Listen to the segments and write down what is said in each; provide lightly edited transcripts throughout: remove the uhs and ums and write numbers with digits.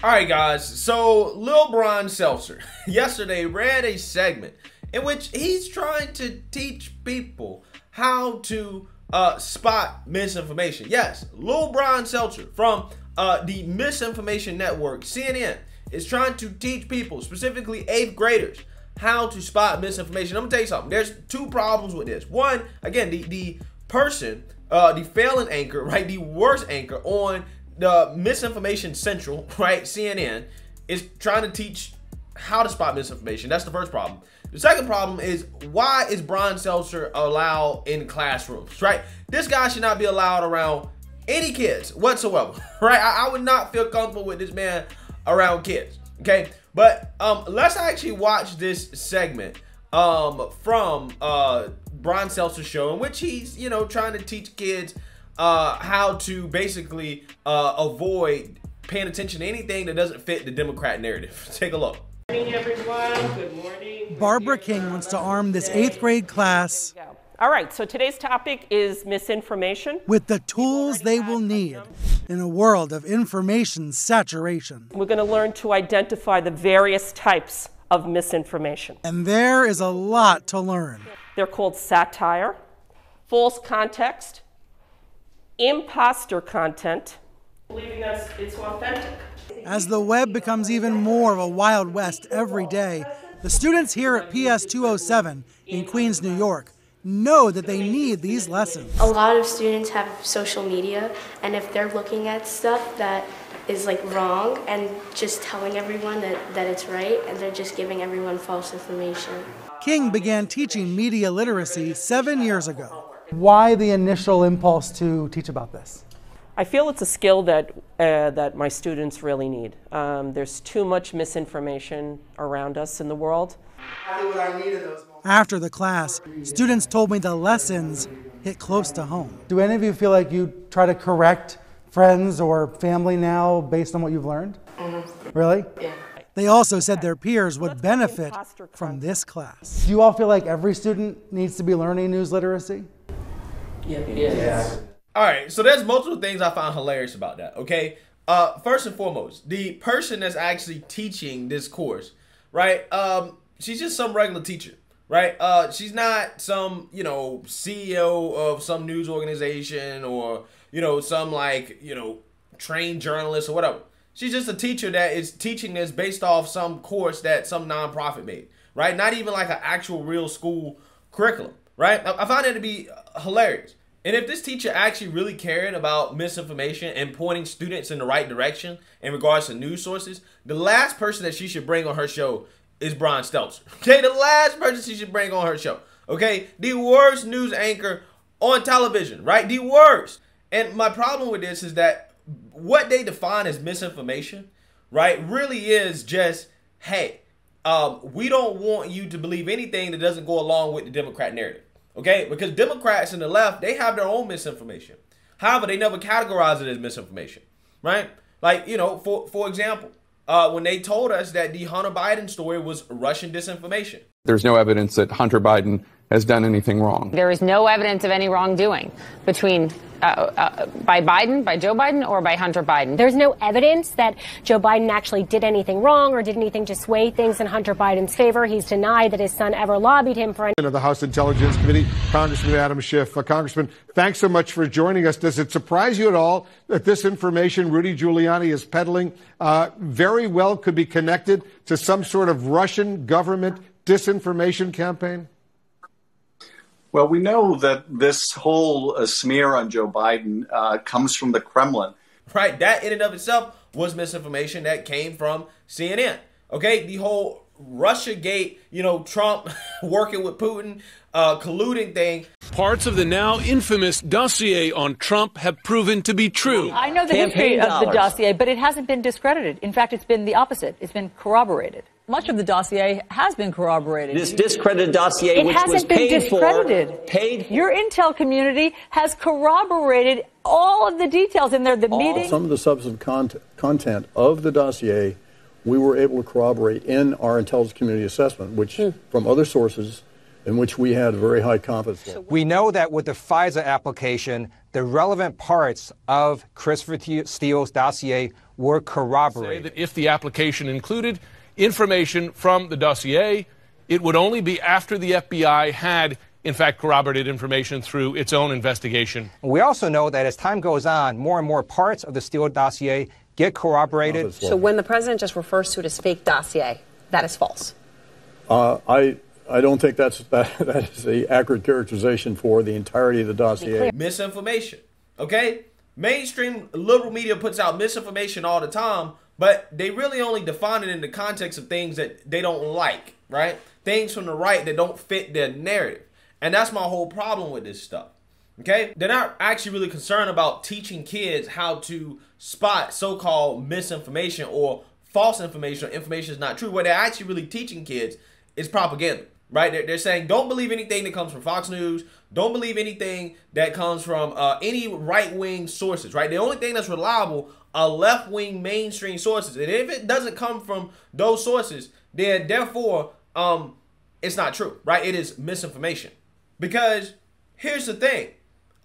All right, guys. So Lil Bron Seltzer yesterday ran a segment in which he's trying to teach people how to spot misinformation. Yes, Lil Bron Seltzer from the Misinformation Network, CNN, is trying to teach people, specifically 8th graders, how to spot misinformation. I'm gonna tell you something. There's two problems with this. One, again, the person, the failing anchor, right, the worst anchor on the Misinformation Central, right, CNN, is trying to teach how to spot misinformation. That's the first problem. The second problem is, why is Bron Seltzer allowed in classrooms, right? This guy should not be allowed around any kids whatsoever, right? I would not feel comfortable with this man around kids, okay? But let's actually watch this segment from Bron Seltzer's show, in which he's, you know, trying to teach kids how to basically avoid paying attention to anything that doesn't fit the Democrat narrative. Take a look. Good morning, everyone. Good morning. Barbara King wants to arm this 8th grade class. All right, so today's topic is misinformation. With the tools they will need in a world of information saturation. We're going to learn to identify the various types of misinformation. And there is a lot to learn. They're called satire, false context, imposter content, believing that it's authentic. As the web becomes even more of a Wild West every day, the students here at PS 207 in Queens, New York, know that they need these lessons. A lot of students have social media, and if they're looking at stuff that is like wrong and just telling everyone that it's right, and they're just giving everyone false information. King began teaching media literacy 7 years ago. Why the initial impulse to teach about this? I feel it's a skill that that my students really need. There's too much misinformation around us in the world. After the class, students told me the lessons hit close to home. Do any of you feel like you try to correct friends or family now based on what you've learned? Mm-hmm. Really? Yeah. They also said their peers would benefit from this class. Do you all feel like every student needs to be learning news literacy? Yeah. All right, so there's multiple things I found hilarious about that, okay? First and foremost, the person that's actually teaching this course, right? She's just some regular teacher, right? She's not some, you know, CEO of some news organization or, you know, some like, you know, trained journalist or whatever. She's just a teacher that is teaching this based off some course that some nonprofit made, right? Not even like an actual real school curriculum, right? I find it to be hilarious. And if this teacher actually really cared about misinformation and pointing students in the right direction in regards to news sources, the last person that she should bring on her show is Bron Seltzer. Okay, the last person she should bring on her show. Okay, the worst news anchor on television, right? The worst. And my problem with this is that what they define as misinformation, right, really is just, hey, we don't want you to believe anything that doesn't go along with the Democrat narrative. Okay, because Democrats and the left, they have their own misinformation. However, they never categorize it as misinformation, right? Like, you know, for example, when they told us that the Hunter Biden story was Russian disinformation. There's no evidence that Hunter Biden has done anything wrong. There is no evidence of any wrongdoing between by Joe Biden, or by Hunter Biden. There's no evidence that Joe Biden actually did anything wrong or did anything to sway things in Hunter Biden's favor. He's denied that his son ever lobbied him for of the House Intelligence Committee, Congressman Adam Schiff. Congressman, thanks so much for joining us. Does it surprise you at all that this information Rudy Giuliani is peddling very well could be connected to some sort of Russian government disinformation campaign? Well, we know that this whole smear on Joe Biden comes from the Kremlin. Right, that in and of itself was misinformation that came from CNN. Okay, the whole Russiagate, you know, Trump working with Putin, colluding thing. Parts of the now infamous dossier on Trump have proven to be true. I know the history of the dossier, but it hasn't been discredited. In fact, it's been the opposite. It's been corroborated. Much of the dossier has been corroborated. This discredited dossier, which was paid for, Your intel community has corroborated all of the details in there. The meeting. Some of the substantive content of the dossier, we were able to corroborate in our intelligence community assessment, which from other sources in which we had a very high confidence level. We know that with the FISA application, the relevant parts of Christopher Steele's dossier were corroborated. Say that if the application included information from the dossier, it would only be after the FBI had, in fact, corroborated information through its own investigation. We also know that as time goes on, more and more parts of the Steele dossier get corroborated. So when the president just refers to it as fake dossier, that is false? I don't think that is the accurate characterization for the entirety of the dossier. Misinformation, okay? Mainstream liberal media puts out misinformation all the time, but they really only define it in the context of things that they don't like, right? Things from the right that don't fit their narrative. And that's my whole problem with this stuff, okay? They're not actually really concerned about teaching kids how to spot so-called misinformation or false information or information is not true. What they're actually really teaching kids is propaganda, right? They're saying don't believe anything that comes from Fox News. Don't believe anything that comes from any right-wing sources, right? The only thing that's reliable are left-wing mainstream sources. And if it doesn't come from those sources, then therefore it's not true, right? It is misinformation. Because here's the thing.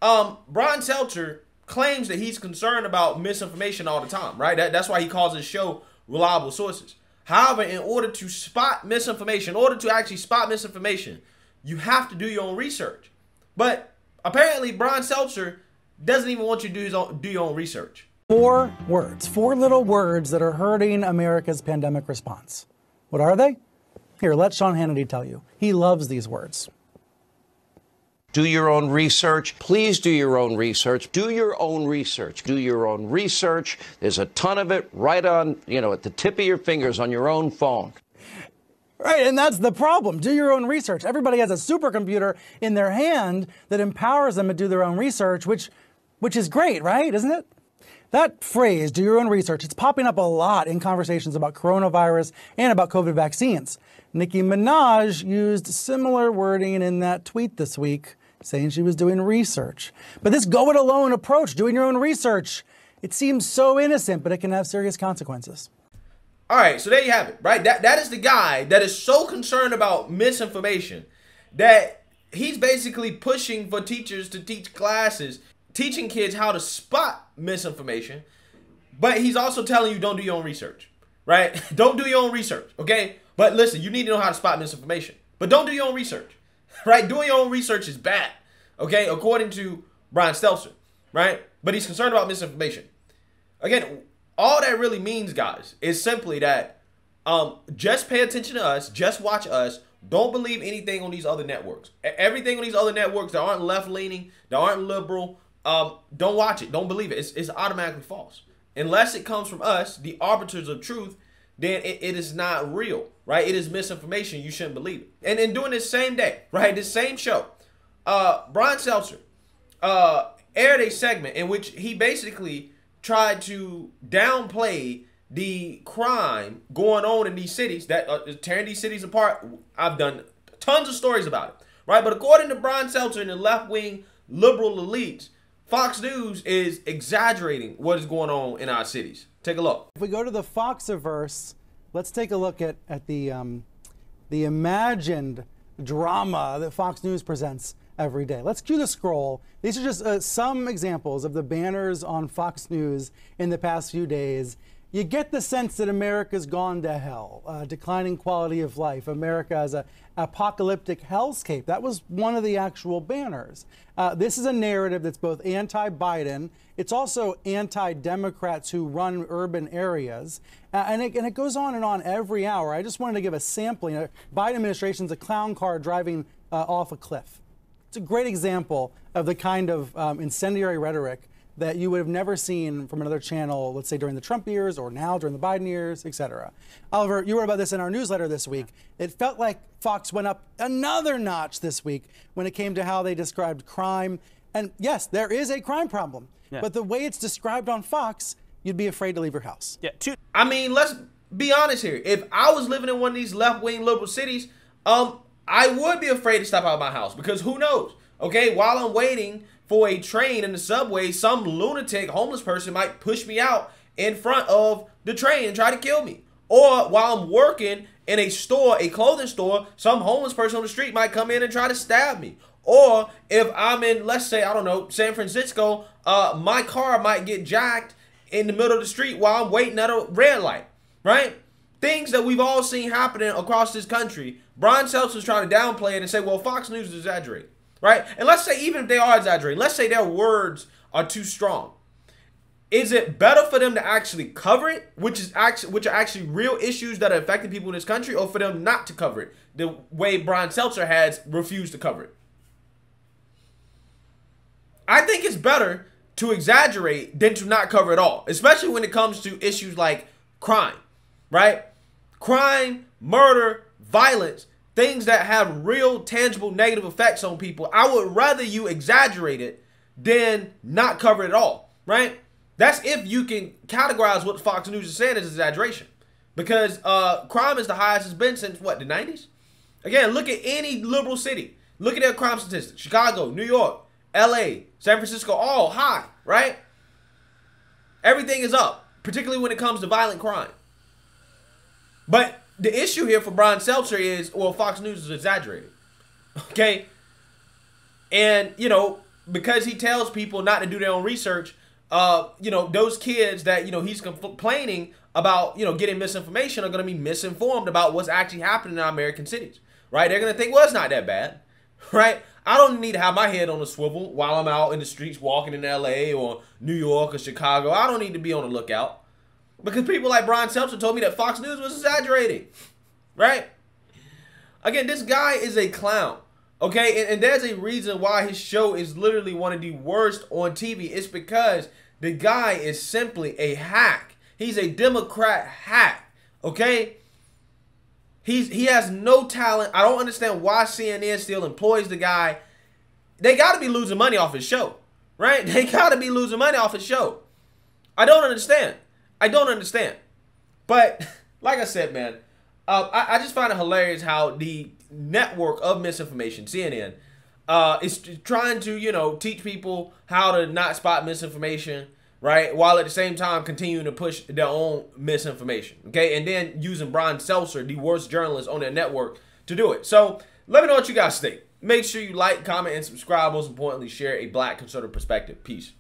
Brian Stelter claims that he's concerned about misinformation all the time, right? That's why he calls his show Reliable Sources. However, in order to spot misinformation, in order to actually spot misinformation, you have to do your own research. But apparently, Brian Stelter doesn't even want you to do your own research. 4 words, 4 little words that are hurting America's pandemic response. What are they? Here, let Sean Hannity tell you. He loves these words. Do your own research. Please do your own research. Do your own research. Do your own research. There's a ton of it right on, at the tip of your fingers on your own phone. Right, and that's the problem. Do your own research. Everybody has a supercomputer in their hand that empowers them to do their own research, which is great, right? Isn't it? That phrase, do your own research, it's popping up a lot in conversations about coronavirus and about COVID vaccines. Nicki Minaj used similar wording in that tweet this week, saying she was doing research. But this go-it-alone approach, doing your own research, it seems so innocent, but it can have serious consequences. All right, so there you have it, right? That is the guy that is so concerned about misinformation that he's basically pushing for teachers to teach classes, teaching kids how to spot misinformation, but he's also telling you don't do your own research, right? Don't do your own research, okay? But listen, you need to know how to spot misinformation, but don't do your own research, right? Doing your own research is bad, okay? According to Brian Stelter, right? But he's concerned about misinformation. Again, all that really means, guys, is simply that just pay attention to us, just watch us. Don't believe anything on these other networks. Everything on these other networks that aren't left-leaning, that aren't liberal, don't watch it. Don't believe it. It's automatically false. Unless it comes from us, the arbiters of truth, then it is not real, right? It is misinformation. You shouldn't believe it. And in doing this same day, right, this same show, Brian Stelter aired a segment in which he basically tried to downplay the crime going on in these cities that tearing these cities apart. I've done tons of stories about it, right? But according to Brian Stelter and the left-wing liberal elites, Fox News is exaggerating what is going on in our cities. Take a look. If we go to the Foxiverse, let's take a look at the imagined drama that Fox News presents every day. Let's cue the scroll. These are just some examples of the banners on Fox News in the past few days. You get the sense that America's gone to hell, declining quality of life. America as an apocalyptic hellscape. That was one of the actual banners. This is a narrative that's both anti-Biden. It's also anti-Democrats who run urban areas. And it goes on and on every hour. I just wanted to give a sampling. Biden administration's a clown car driving off a cliff. It's a great example of the kind of incendiary rhetoric that you would have never seen from another channel, let's say during the Trump years or now during the Biden years, etc. Oliver, you wrote about this in our newsletter this week. It felt like Fox went up another notch this week when it came to how they described crime. And yes, there is a crime problem, but the way it's described on Fox, you'd be afraid to leave your house. I mean, let's be honest here. If I was living in one of these left-wing liberal cities, I would be afraid to step out of my house because who knows? Okay, while I'm waiting for a train in the subway, some lunatic homeless person might push me out in front of the train and try to kill me. Or while I'm working in a store, a clothing store, some homeless person on the street might come in and try to stab me. Or if I'm in, let's say, I don't know, San Francisco, my car might get jacked in the middle of the street while I'm waiting at a red light, right? Things that we've all seen happening across this country. Brian Stelter's trying to downplay it and say, well, Fox News is exaggerating, right? And let's say even if they are exaggerating, let's say their words are too strong. Is it better for them to actually cover it, which are actually real issues that are affecting people in this country, or for them not to cover it the way Brian Stelter has refused to cover it? I think it's better to exaggerate than to not cover it all, especially when it comes to issues like crime, right? Crime, murder, violence, things that have real, tangible, negative effects on people. I would rather you exaggerate it than not cover it at all, right? That's if you can categorize what Fox News is saying as exaggeration. Because crime is the highest it's been since, what, the 90s? Again, look at any liberal city. Look at their crime statistics. Chicago, New York, LA, San Francisco, all high, right? Everything is up, particularly when it comes to violent crime. But the issue here for Brian Stelter is, well, Fox News is exaggerated, okay? And, you know, because he tells people not to do their own research, you know, those kids that, you know, he's complaining about, you know, getting misinformation are going to be misinformed about what's actually happening in our American cities, right? They're going to think, well, it's not that bad, right? I don't need to have my head on a swivel while I'm out in the streets walking in LA or New York or Chicago. I don't need to be on the lookout because people like Brian Stelter told me that Fox News was exaggerating, right? Again, this guy is a clown, okay? And there's a reason why his show is literally one of the worst on TV. It's because the guy is simply a hack. He's a Democrat hack, okay? He has no talent. I don't understand why CNN still employs the guy. They got to be losing money off his show, right? They got to be losing money off his show. I don't understand. I don't understand. But like I said, man, I just find it hilarious how the network of misinformation, CNN, is trying to, you know, teach people how to not spot misinformation, right? While at the same time continuing to push their own misinformation, okay? And then using Brian Stelter, the worst journalist on their network, to do it. So let me know what you guys think. Make sure you like, comment, and subscribe. Most importantly, share a Black conservative perspective. Peace.